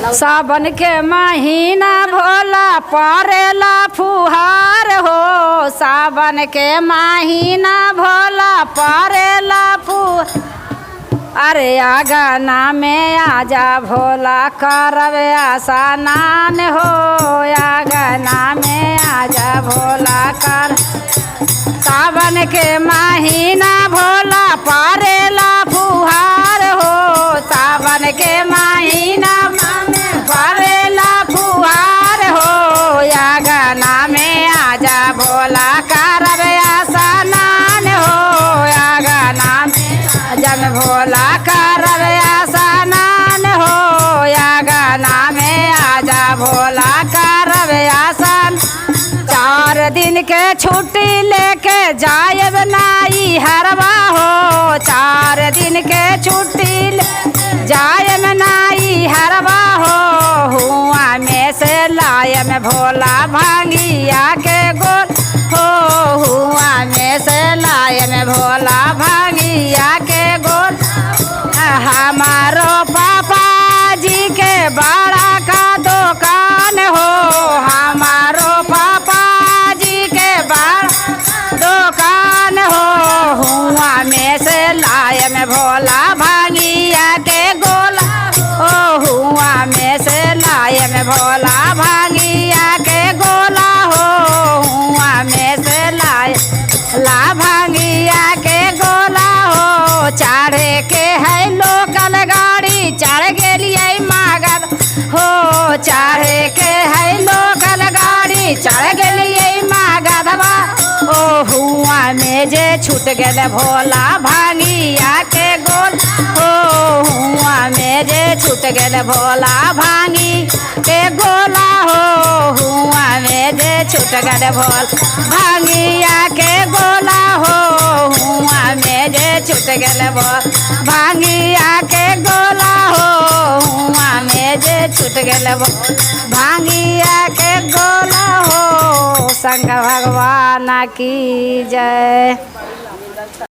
सावन के महीना भोला परेला फुहार हो। सावन के महीना भोला परेला फुहार। अरे आगना में आजा भोला करब स्नान हो। आगना में आजा भोला कर। सावन के महीना भोला परेला फुहार हो। सावन के महीना परेला फुहार हो। आगना में आजा भोला करब स्नान हो। आगना में जब भोला करब स्नान हो। आगना में आजा भोला करब स्नान। 4 दिन के छुट्टी लेके जायब नाई हरवा हो। 4 दिन के छुट्टी जायब नाई हरवा हो। हुआ में से लायम भोला भांगिया के गोल हो। हुआ में से लायम भोला भांगिया के गोल। हमारो पापा जी के बड़ा का दुकान हो। हमारो पापा जी के बड़ा दुकान हो। हुआ में से लायम भोला भांगिया के गोला ओ। हुआ में से लायम भोला भांगिया के गोला हो। हुआ में से ला भांगिया के गोला हो। चढ़े के है लोकल गाड़ी चढ़ गेलिए मागध हो। चढ़े के है लोकल गाड़ी चढ़ गेलिए मागधवा ओ। हुआ में जे छूट गेल भोला भांगिया के गोल हो। हुआ में जे छूट गेल भोला भांगी के गोला हो। हुआ में जे छूट गेल भोला भांगिया के गोला हो। हुआ में जे छूट गेल भोला भांगिया के गोला हो। हुआ में जे छूट गेल भोला भांगिया के गोला हो। शंकर भगवान की जय।